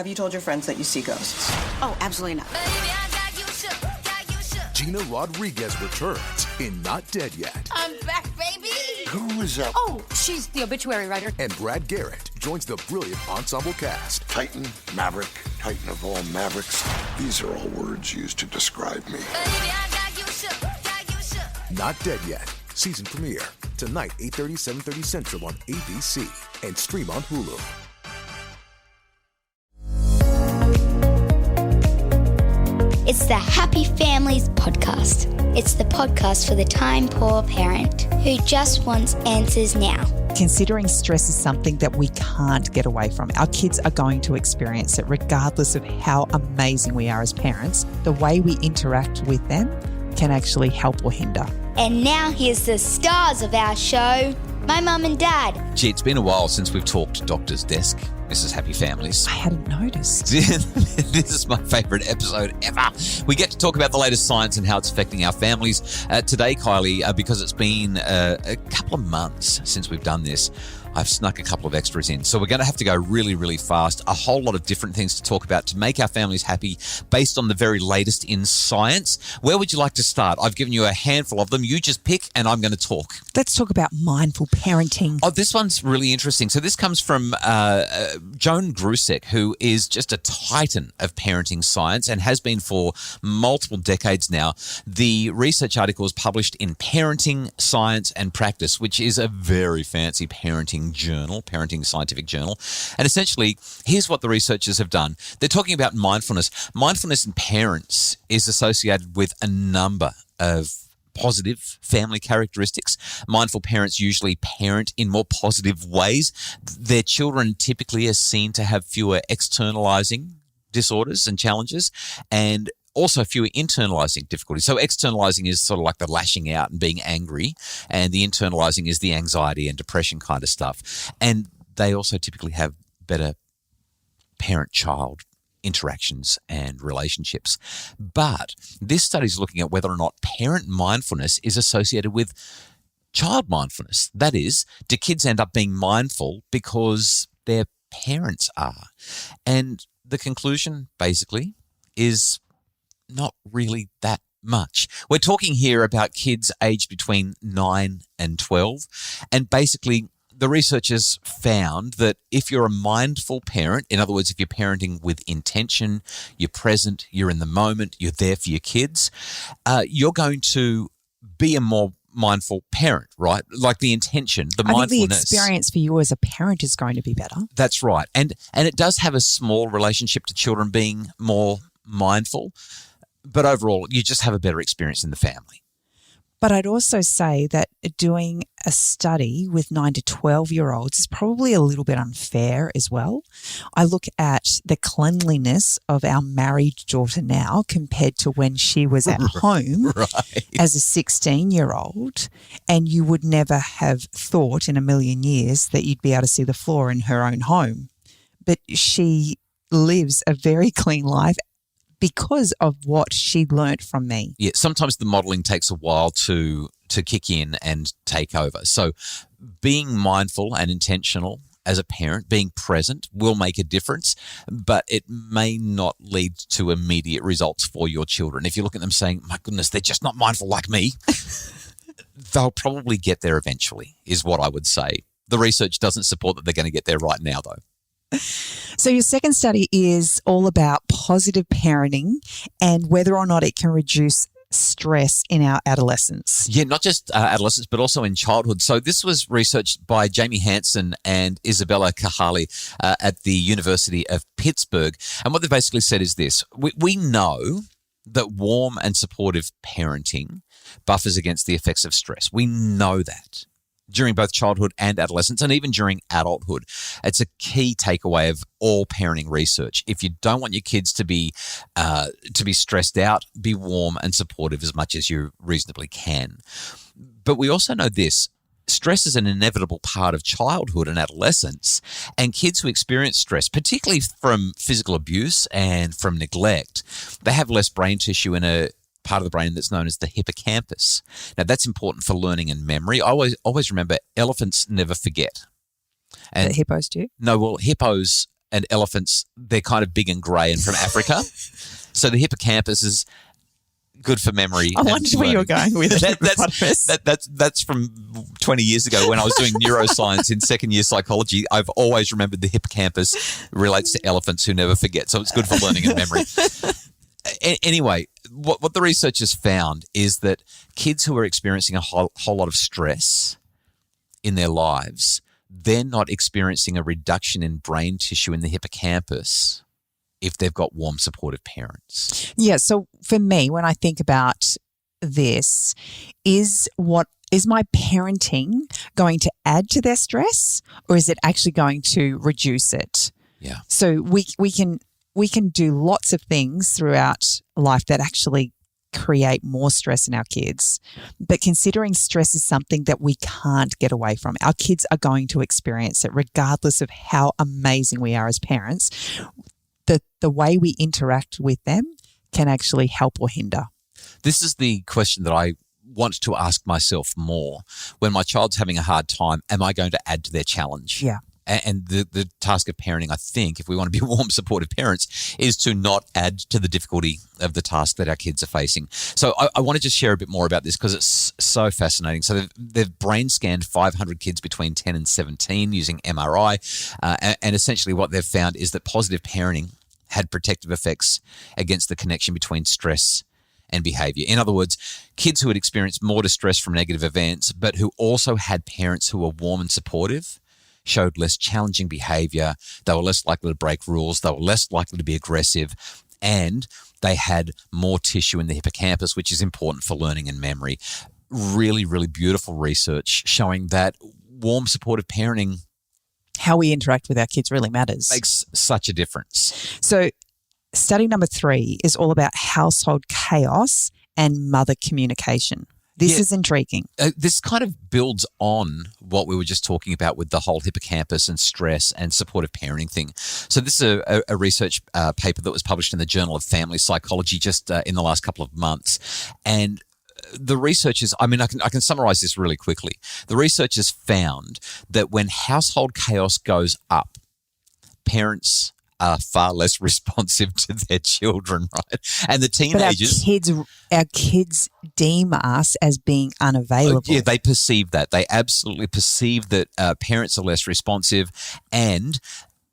have you told your friends that you see ghosts? Oh, absolutely not. Gina Rodriguez returns in Not Dead Yet. I'm back, baby. Who is that? Oh, she's the obituary writer. And Brad Garrett joins the brilliant ensemble cast. Titan, Maverick, Titan of all Mavericks. These are all words used to describe me. Not Dead Yet. Season premiere. Tonight, 8:30, 7:30 Central on ABC. And stream on Hulu. It's the Happy Families podcast. It's the podcast for the time-poor parent who just wants answers now. Considering stress is something that we can't get away from. Our kids are going to experience it regardless of how amazing we are as parents. The way we interact with them can actually help or hinder. And now here's the stars of our show, my mum and dad. Gee, it's been a while since we've talked Doctor's Desk. This is Happy Families. I hadn't noticed. This is my favourite episode ever. We get to talk about the latest science and how it's affecting our families. Today, Kylie, because it's been a couple of months since we've done this, I've snuck a couple of extras in. So we're going to have to go really, really fast. A whole lot of different things to talk about to make our families happy based on the very latest in science. Where would you like to start? I've given you a handful of them. You just pick and I'm going to talk. Let's talk about mindful parenting. Oh, this one's really interesting. So this comes from Joan Grusek, who is just a titan of parenting science and has been for multiple decades now. The research article is published in Parenting, Science and Practice, which is a very fancy parenting scientific journal. And essentially, here's what the researchers have done. They're talking about mindfulness. Mindfulness in parents is associated with a number of positive family characteristics. Mindful parents usually parent in more positive ways. Their children typically are seen to have fewer externalizing disorders and challenges, and also fewer internalizing difficulties. So externalizing is sort of like the lashing out and being angry, and the internalizing is the anxiety and depression kind of stuff. And they also typically have better parent-child interactions and relationships. But this study is looking at whether or not parent mindfulness is associated with child mindfulness. That is, do kids end up being mindful because their parents are? And the conclusion, basically, is not really that much. We're talking here about kids aged between 9 and 12. And basically, the researchers found that if you're a mindful parent, in other words, if you're parenting with intention, you're present, you're in the moment, you're there for your kids, you're going to be a more mindful parent, right? Like the intention, the mindfulness. I think the experience for you as a parent is going to be better. That's right. And it does have a small relationship to children being more mindful. But overall, you just have a better experience in the family. But I'd also say that doing a study with 9 to 12-year-olds is probably a little bit unfair as well. I look at the cleanliness of our married daughter now compared to when she was at home as a 16-year-old, and you would never have thought in a million years that you'd be able to see the floor in her own home. But she lives a very clean life because of what she learnt from me. Yeah, sometimes the modelling takes a while to kick in and take over. So being mindful and intentional as a parent, being present will make a difference, but it may not lead to immediate results for your children. If you look at them saying, my goodness, they're just not mindful like me, they'll probably get there eventually, is what I would say. The research doesn't support that they're going to get there right now, though. So your second study is all about positive parenting and whether or not it can reduce stress in our adolescents. Yeah, not just adolescents, but also in childhood. So this was researched by Jamie Hansen and Isabella Kylie at the University of Pittsburgh. And what they basically said is this: we know that warm and supportive parenting buffers against the effects of stress. We know that during both childhood and adolescence, and even during adulthood. It's a key takeaway of all parenting research. If you don't want your kids to be stressed out, be warm and supportive as much as you reasonably can. But we also know this: stress is an inevitable part of childhood and adolescence, and kids who experience stress, particularly from physical abuse and from neglect, they have less brain tissue in a part of the brain that's known as the hippocampus. Now, that's important for learning and memory. I always remember elephants never forget. And hippos do? No, well, hippos and elephants, they're kind of big and grey and from Africa. So the hippocampus is good for memory. I wondered where you were going with it. That's from 20 years ago when I was doing neuroscience in second year psychology. I've always remembered the hippocampus relates to elephants who never forget. So it's good for learning and memory. Anyway, what the researchers found is that kids who are experiencing a whole lot of stress in their lives, they're not experiencing a reduction in brain tissue in the hippocampus if they've got warm, supportive parents. Yeah. So for me, when I think about this, is my parenting going to add to their stress, or is it actually going to reduce it? Yeah. So we can do lots of things throughout life that actually create more stress in our kids. But considering stress is something that we can't get away from, our kids are going to experience it regardless of how amazing we are as parents. The way we interact with them can actually help or hinder. This is the question that I want to ask myself more. When my child's having a hard time, am I going to add to their challenge? Yeah. And the task of parenting, I think, if we want to be warm, supportive parents, is to not add to the difficulty of the task that our kids are facing. So I want to just share a bit more about this because it's so fascinating. So they've brain scanned 500 kids between 10 and 17 using MRI. And essentially what they've found is that positive parenting had protective effects against the connection between stress and behavior. In other words, kids who had experienced more distress from negative events, but who also had parents who were warm and supportive, showed less challenging behavior. They were less likely to break rules. They were less likely to be aggressive. And they had more tissue in the hippocampus, which is important for learning and memory. Really, really beautiful research showing that warm, supportive parenting, how we interact with our kids really matters. Makes such a difference. So study number 3 is all about household chaos and mother communication. This is intriguing. This kind of builds on what we were just talking about with the whole hippocampus and stress and supportive parenting thing. So this is a research paper that was published in the Journal of Family Psychology just in the last couple of months. And the researchers, I can summarize this really quickly. The researchers found that when household chaos goes up, parents are far less responsive to their children, right? And the teenagers... But our kids deem us as being unavailable. Yeah, they perceive that. They absolutely perceive that parents are less responsive. And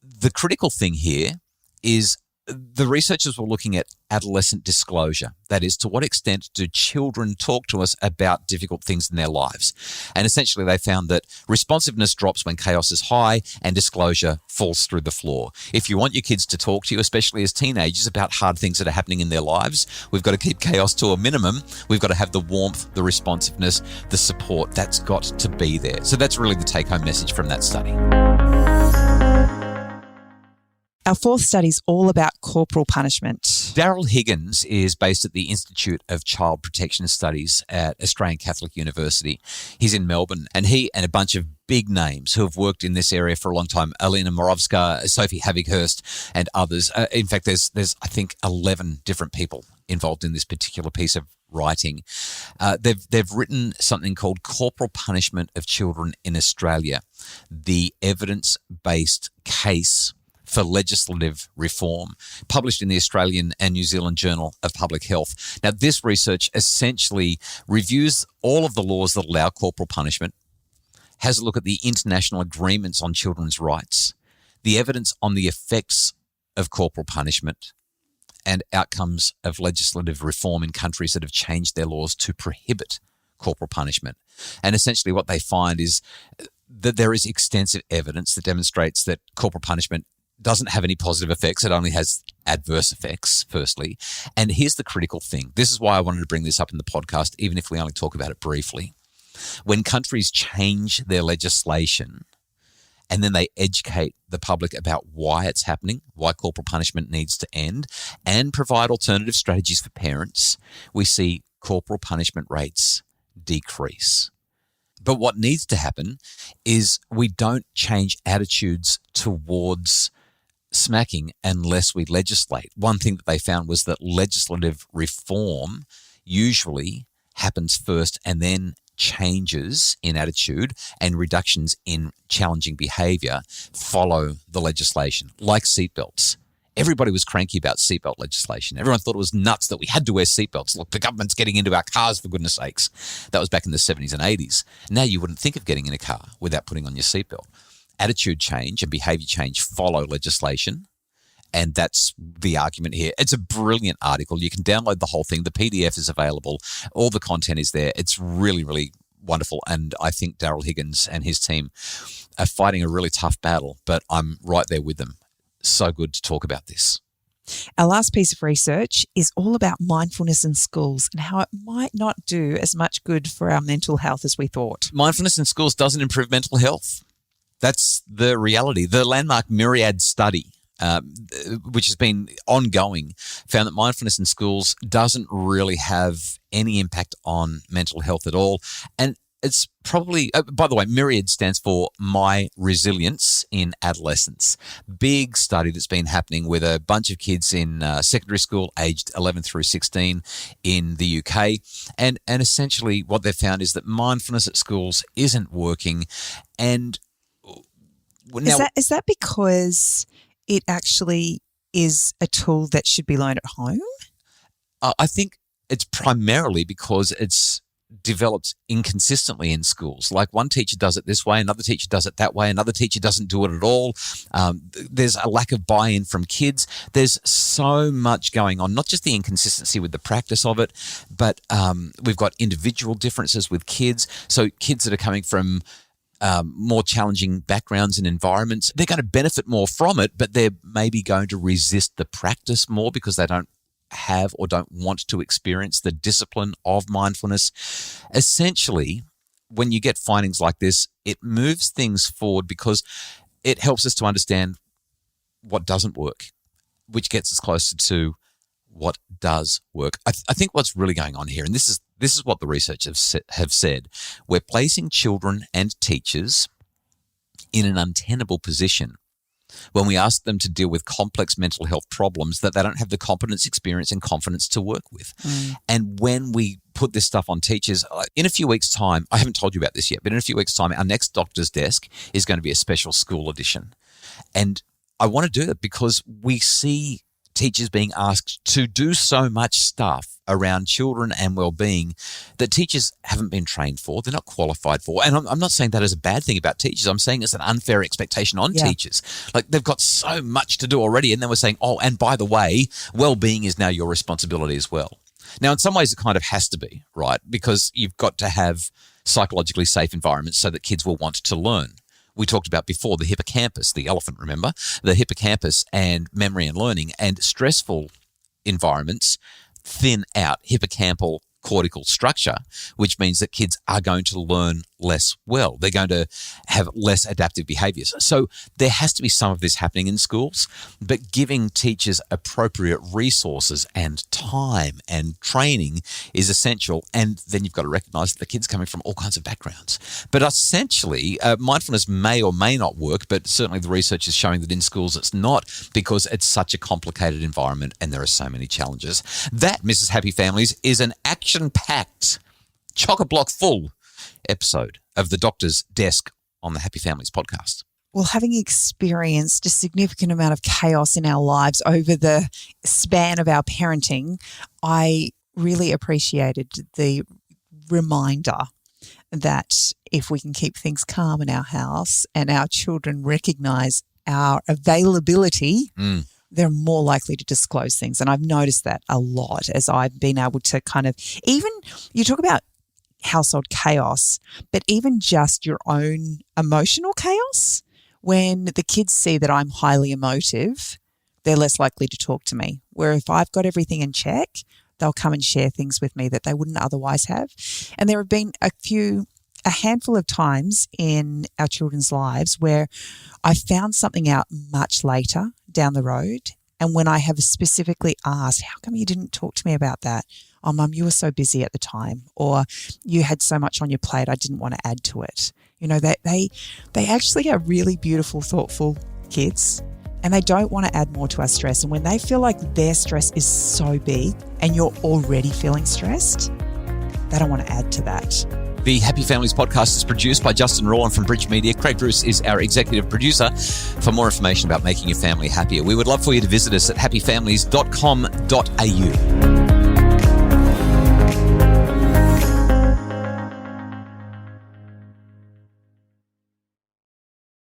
the critical thing here is the researchers were looking at adolescent disclosure. That is, to what extent do children talk to us about difficult things in their lives? And essentially they found that responsiveness drops when chaos is high and disclosure falls through the floor. If you want your kids to talk to you, especially as teenagers, about hard things that are happening in their lives, we've got to keep chaos to a minimum. We've got to have the warmth, the responsiveness, the support. That's got to be there. So that's really the take-home message from that study. Our 4th study is all about corporal punishment. Daryl Higgins is based at the Institute of Child Protection Studies at Australian Catholic University. He's in Melbourne, and he and a bunch of big names who have worked in this area for a long time, Alina Moravska, Sophie Havighurst, and others. In fact, there's I think 11 different people involved in this particular piece of writing. They've written something called Corporal Punishment of Children in Australia, the evidence-based case for legislative reform, published in the Australian and New Zealand Journal of Public Health. Now, this research essentially reviews all of the laws that allow corporal punishment, has a look at the international agreements on children's rights, the evidence on the effects of corporal punishment, and outcomes of legislative reform in countries that have changed their laws to prohibit corporal punishment. And essentially what they find is that there is extensive evidence that demonstrates that corporal punishment doesn't have any positive effects. It only has adverse effects, firstly. And here's the critical thing. This is why I wanted to bring this up in the podcast, even if we only talk about it briefly. When countries change their legislation and then they educate the public about why it's happening, why corporal punishment needs to end, and provide alternative strategies for parents, we see corporal punishment rates decrease. But what needs to happen is we don't change attitudes towards smacking unless we legislate. One thing that they found was that legislative reform usually happens first and then changes in attitude and reductions in challenging behavior follow the legislation, like seatbelts. Everybody was cranky about seatbelt legislation. Everyone thought it was nuts that we had to wear seatbelts. Look, the government's getting into our cars, for goodness sakes. That was back in the 70s and 80s. Now you wouldn't think of getting in a car without putting on your seatbelt. Attitude change and behavior change follow legislation. And that's the argument here. It's a brilliant article. You can download the whole thing. The PDF is available. All the content is there. It's really, really wonderful. And I think Daryl Higgins and his team are fighting a really tough battle, but I'm right there with them. So good to talk about this. Our last piece of research is all about mindfulness in schools and how it might not do as much good for our mental health as we thought. Mindfulness in schools doesn't improve mental health. That's the reality. The landmark Myriad study, which has been ongoing, found that mindfulness in schools doesn't really have any impact on mental health at all. And it's probably, by the way, Myriad stands for My Resilience in Adolescence. Big study that's been happening with a bunch of kids in secondary school aged 11 through 16 in the UK. And essentially what they've found is that mindfulness at schools isn't working. And now, is that because it actually is a tool that should be learned at home? I think it's primarily because it's developed inconsistently in schools. Like one teacher does it this way, another teacher does it that way, another teacher doesn't do it at all. There's a lack of buy-in from kids. There's so much going on, not just the inconsistency with the practice of it, but we've got individual differences with kids. So kids that are coming from more challenging backgrounds and environments, they're going to benefit more from it, but they're maybe going to resist the practice more because they don't have or don't want to experience the discipline of mindfulness. Essentially, when you get findings like this, it moves things forward because it helps us to understand what doesn't work, which gets us closer to what does work. I think what's really going on here, and this is what the researchers have said, we're placing children and teachers in an untenable position when we ask them to deal with complex mental health problems that they don't have the competence, experience, and confidence to work with. And when we put this stuff on teachers, in a few weeks' time, I haven't told you about this yet, but in a few weeks' time, our next Doctor's Desk is going to be a special school edition. And I want to do that because we see teachers being asked to do so much stuff around children and well-being that teachers haven't been trained for, they're not qualified for. And I'm not saying that as a bad thing about teachers. I'm saying it's an unfair expectation on teachers. Like they've got so much to do already. And then we're saying, oh, and by the way, well-being is now your responsibility as well. Now, in some ways, it kind of has to be, right? Because you've got to have psychologically safe environments so that kids will want to learn. We talked about before the hippocampus, the elephant, remember? The hippocampus and memory and learning, and stressful environments thin out hippocampal cortical structure, which means that kids are going to learn less well. They're going to have less adaptive behaviors. So there has to be some of this happening in schools, but giving teachers appropriate resources and time and training is essential. And then you've got to recognize that the kids are coming from all kinds of backgrounds. But essentially, mindfulness may or may not work, but certainly the research is showing that in schools it's not, because it's such a complicated environment and there are so many challenges. That, Mrs. Happy Families, is an action-packed, chock-a-block full episode of the Doctor's Desk on the Happy Families podcast. Well, having experienced a significant amount of chaos in our lives over the span of our parenting, I really appreciated the reminder that if we can keep things calm in our house and our children recognize our availability, they're more likely to disclose things. And I've noticed that a lot as I've been able to kind of, even you talk about household chaos, but even just your own emotional chaos. When the kids see that I'm highly emotive, they're less likely to talk to me. Where if I've got everything in check, they'll come and share things with me that they wouldn't otherwise have. And there have been a handful of times in our children's lives where I found something out much later down the road. And when I have specifically asked, how come you didn't talk to me about that? Oh, Mum, you were so busy at the time, or you had so much on your plate, I didn't want to add to it. You know, they actually are really beautiful, thoughtful kids, and they don't want to add more to our stress. And when they feel like their stress is so big and you're already feeling stressed, they don't want to add to that. The Happy Families podcast is produced by Justin Rowland from Bridge Media. Craig Bruce is our executive producer. For more information about making your family happier, we would love for you to visit us at happyfamilies.com.au.